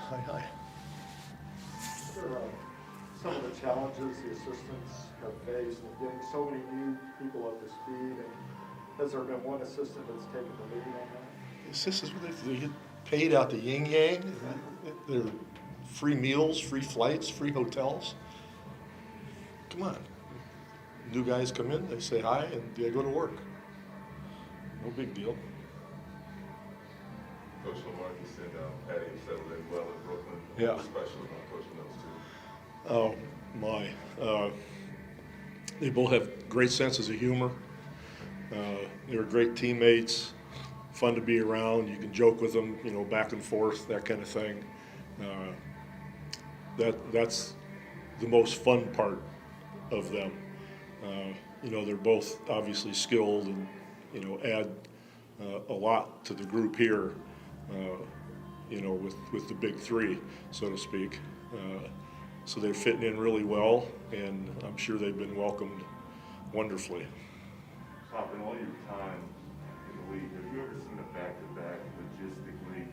Hi. What are some of the challenges the assistants have faced in getting so many new people up to speed? And has there been one assistant that's taken the lead on that? Assistants, they get paid out the yin yang. They're free meals, free flights, free hotels. Come on. New guys come in, they say hi, and they go to work. No big deal. Coach LaMarcus and Patty settled in well in Brooklyn. Yeah. What's special about coaching those two? Oh, my. They both have great senses of humor. They were great teammates, fun to be around. You can joke with them, back and forth, that kind of thing. That's the most fun part of them. They're both obviously skilled and, add a lot to the group here, with the big three, so to speak. So they're fitting in really well, and I'm sure they've been welcomed wonderfully. Pop, in all your time in the league, have you ever seen a back-to-back logistically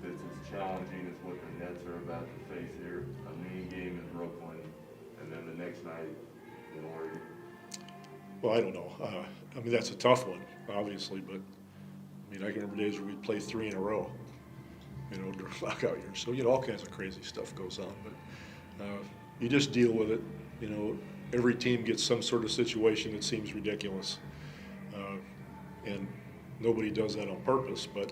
that's as challenging as what the Nets are about to face here? A main game in Brooklyn, and then the next night in Oregon? Well, I don't know. That's a tough one, obviously, but I can remember days where we'd play 3 in a row, during lockout years. So, all kinds of crazy stuff goes on, but you just deal with it. Every team gets some sort of situation that seems ridiculous, and nobody does that on purpose, but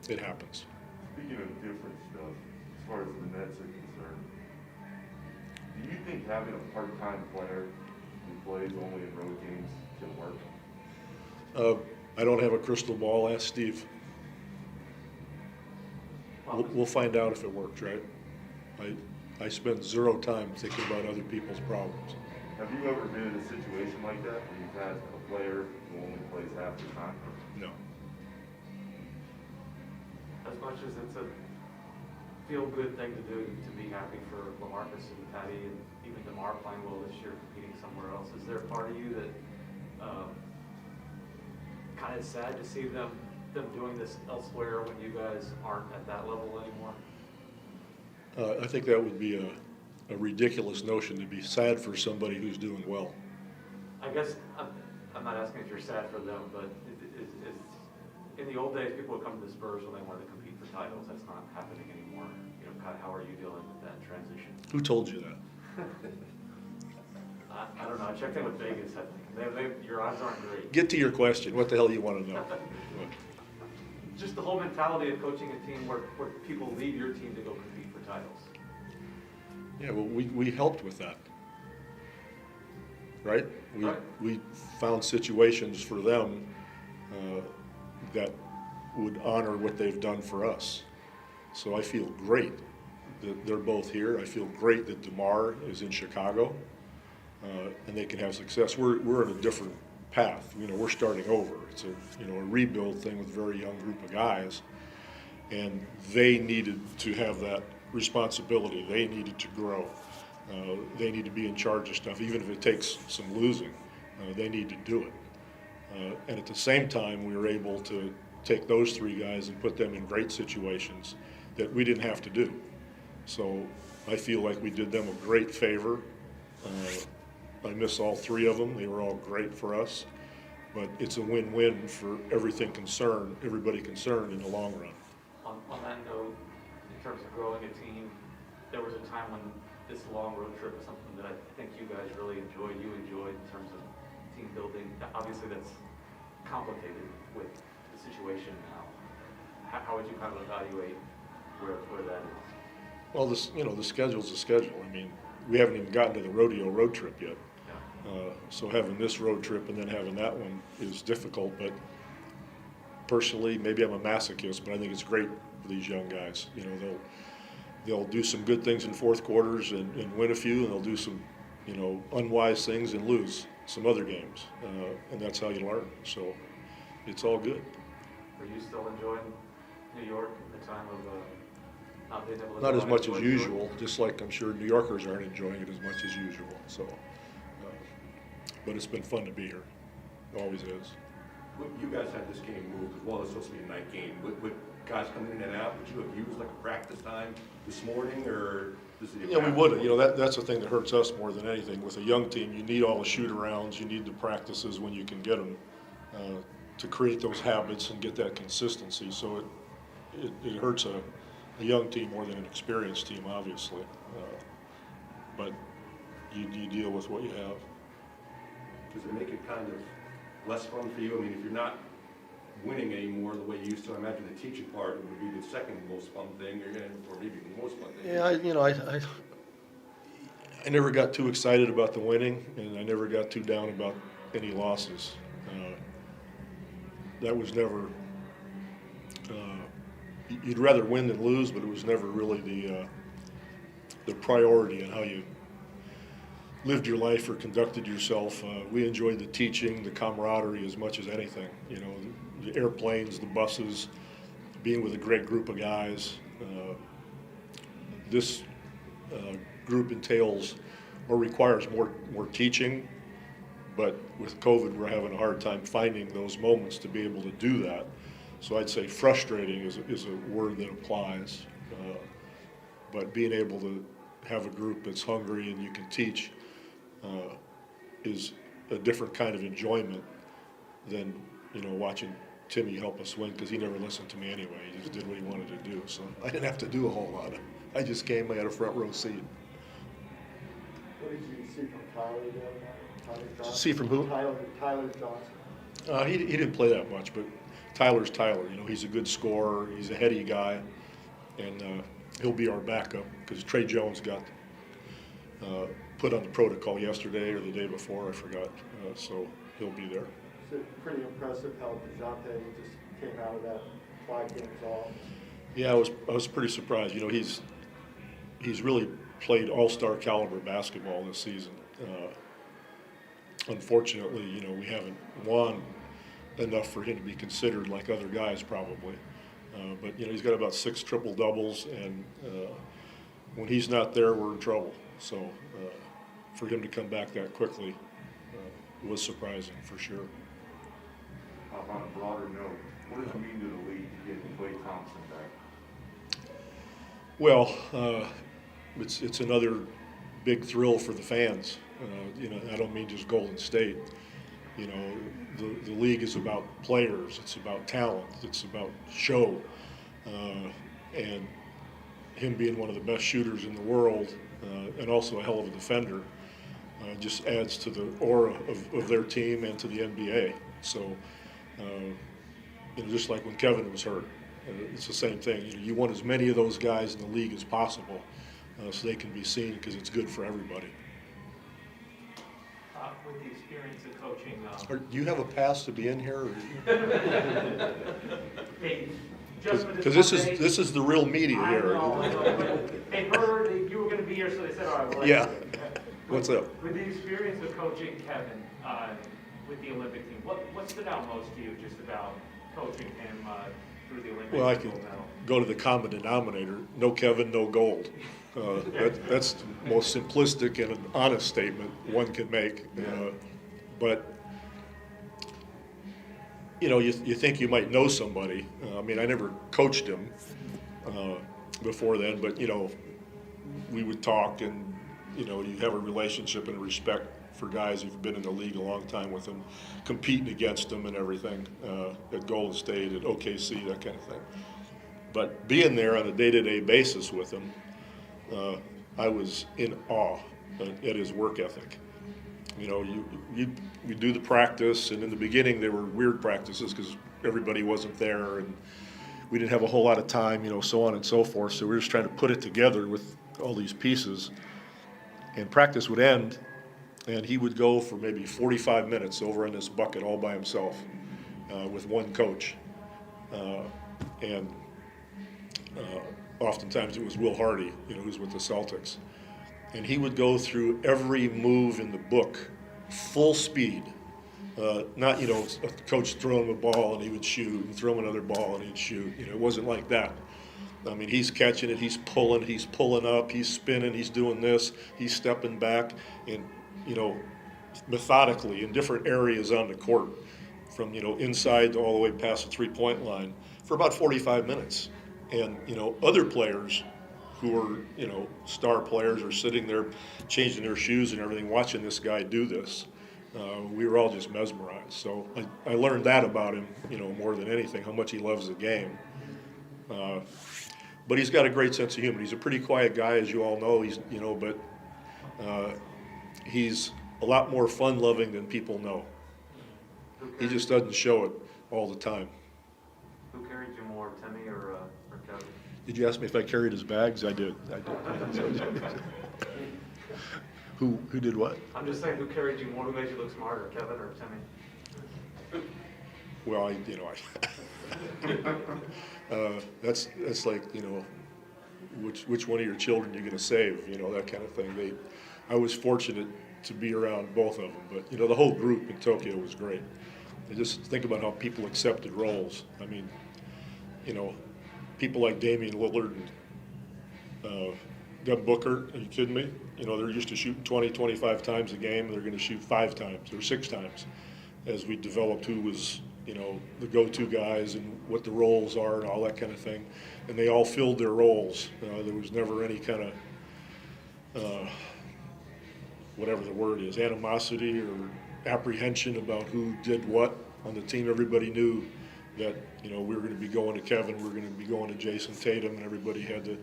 it happens. Speaking of different stuff, as far as the Nets are concerned, do you think having a part-time player who plays only in road games can work? I don't have a crystal ball. Ask Steve. We'll find out if it works, right? I spend 0 time thinking about other people's problems. Have you ever been in a situation like that where you've had a player who only plays half the time? No. As much as it's a feel-good thing to do, to be happy for LaMarcus and Patty and even DeMar playing well this year, competing somewhere else, is there a part of you that kind of sad to see them doing this elsewhere when you guys aren't at that level anymore? I think that would be a ridiculous notion to be sad for somebody who's doing well. I guess I'm not asking if you're sad for them, but is in the old days people would come to the Spurs when they wanted to compete for titles. That's not happening anymore. Kind of how are you dealing with that transition? Who told you that? I don't know. I checked in with Vegas. I think your odds aren't great. Get to your question. What the hell you want to know? Just the whole mentality of coaching a team where people leave your team to go compete for titles. Yeah, well, we helped with that, right? We found situations for them that would honor what they've done for us. So I feel great that they're both here. I feel great that DeMar is in Chicago, and they can have success. We're in a different path. We're starting over. It's a rebuild thing with a very young group of guys, and they needed to have that responsibility. They needed to grow. They need to be in charge of stuff, even if it takes some losing. They need to do it. And at the same time, we were able to take those 3 guys and put them in great situations that we didn't have to do. So I feel like we did them a great favor. I miss all 3 of them. They were all great for us. But it's a win-win for everybody concerned in the long run. On that note, in terms of growing a team, there was a time when this long road trip was something that I think you guys really enjoyed. You enjoyed in terms of team building. Obviously, that's complicated with the situation now. How would you kind of evaluate where that is? Well, the schedule's a schedule. We haven't even gotten to the rodeo road trip yet. So having this road trip and then having that one is difficult, but personally, maybe I'm a masochist, but I think it's great for these young guys. They'll do some good things in fourth quarters and win a few, and they'll do some, unwise things and lose some other games, and that's how you learn. So it's all good. Are you still enjoying New York at the time of not being able to? Not as much as usual, just like I'm sure New Yorkers aren't enjoying it as much as usual. So, but it's been fun to be here. It always is. You guys had this game moved as well. It's supposed to be a night game. What guys coming in and out, would you have used like a practice time this morning, or does it? Yeah, we would. That's the thing that hurts us more than anything. With a young team, you need all the shoot-arounds, you need the practices when you can get them to create those habits and get that consistency. So it hurts a young team more than an experienced team, obviously. But you deal with what you have. Does it make it kind of less fun for you? I mean, if you're not winning anymore the way you used to, I imagine the teaching part would be the second most fun thing, or maybe the most fun thing. Yeah, I never got too excited about the winning, and I never got too down about any losses. That was never. You'd rather win than lose, but it was never really the priority in how you lived your life or conducted yourself. We enjoyed the teaching, the camaraderie as much as anything. The airplanes, the buses, being with a great group of guys. This group entails or requires more teaching, but with COVID, we're having a hard time finding those moments to be able to do that. So I'd say frustrating is a word that applies. But being able to have a group that's hungry and you can teach is a different kind of enjoyment than watching Timmy help us win, because he never listened to me anyway. He just did what he wanted to do. So I didn't have to do a whole lot. I just came. I had a front row seat. What did you see from Tyler the other night? Tyler Johnson? See from who? Tyler Johnson. He didn't play that much, but Tyler's Tyler. He's a good scorer. He's a heady guy, and he'll be our backup because Trey Jones got put on the protocol yesterday or the day before, I forgot. So he'll be there. Is it pretty impressive how DeJounte just came out of that 5 games off? Yeah, I was pretty surprised. He's really played all-star caliber basketball this season. Unfortunately, we haven't won enough for him to be considered like other guys probably. But he's got about 6 triple doubles, and when he's not there, we're in trouble. So for him to come back that quickly was surprising for sure. On a broader note, what does it mean to the league to get Klay Thompson back? Well, it's another big thrill for the fans. I don't mean just Golden State. The league is about players. It's about talent. It's about show. And him being one of the best shooters in the world and also a hell of a defender just adds to the aura of their team and to the NBA. So, just like when Kevin was hurt, it's the same thing. You want as many of those guys in the league as possible so they can be seen, because it's good for everybody. With the experience of coaching, Do you have a pass to be in here? Because this is the real media I here. know, but they heard that you were going to be here, so they said, all right, well, Yeah. What's up? With the experience of coaching Kevin with the Olympic team, what stood out most to you just about coaching him through the Olympics? Well, I could go to the common denominator. No Kevin, no gold. That's the most simplistic and an honest statement one can make. But you think you might know somebody. I never coached him before then, but we would talk, and you have a relationship and a respect for guys who've been in the league a long time with them, competing against them and everything at Golden State, at OKC, that kind of thing. But being there on a day-to-day basis with him, I was in awe at his work ethic. We do the practice, and in the beginning they were weird practices because everybody wasn't there, and we didn't have a whole lot of time, so on and so forth. So we were just trying to put it together with all these pieces. And practice would end, and he would go for maybe 45 minutes over in this bucket all by himself with one coach. And oftentimes it was Will Hardy, who's with the Celtics. And he would go through every move in the book, full speed. Not, a coach throwing him a ball and he would shoot, and throw him another ball and he'd shoot. It wasn't like that. He's catching it, he's pulling up, he's spinning, he's doing this, he's stepping back, and, methodically in different areas on the court, from, inside all the way past the 3-point line, for about 45 minutes. And, you know, other players who are, you know, star players are sitting there changing their shoes and everything, watching this guy do this. We were all just mesmerized. So I learned that about him, you know, more than anything, how much he loves the game. But he's got a great sense of humor. He's a pretty quiet guy, as you all know. He's, you know, but he's a lot more fun-loving than people know. He just doesn't show it all the time. Who carried you more, Timmy or Kevin? Did you ask me if I carried his bags? I did. Who did what? I'm just saying, who carried you more? Who made you look smarter, Kevin or Timmy? Well, that's like, you know, which one of your children you're going to save, you know, that kind of thing. I was fortunate to be around both of them, but, you know, the whole group in Tokyo was great. And just think about how people accepted roles. I mean, you know, people like Damian Lillard and Devin Booker, are you kidding me? You know, they're used to shooting 20, 25 times a game, and they're going to shoot 5 times or 6 times as we developed who was, you know, the go-to guys and what the roles are and all that kind of thing. And they all filled their roles. There was never any kind of, whatever the word is, animosity or apprehension about who did what on the team. Everybody knew that, you know, we were going to be going to Kevin, we were going to be going to Jason Tatum, and everybody had to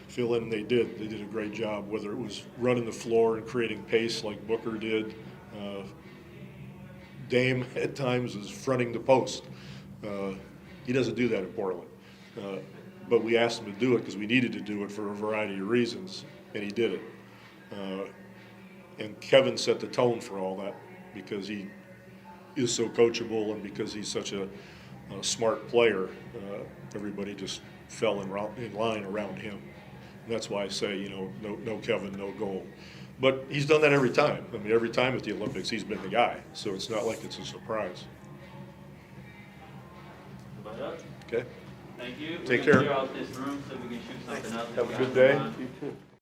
fill in, and they did. They did a great job, whether it was running the floor and creating pace like Booker did. Dame at times is fronting the post. He doesn't do that in Portland. But we asked him to do it because we needed to do it for a variety of reasons, and he did it. And Kevin set the tone for all that because he is so coachable and because he's such a smart player. Everybody just fell in line around him. And that's why I say, you know, no Kevin, no goal. But he's done that every time. I mean, every time at the Olympics, he's been the guy. So it's not like it's a surprise. Okay? Thank you. Take We're gonna care. clear out this room so we can shoot something else. Have a good day. You too.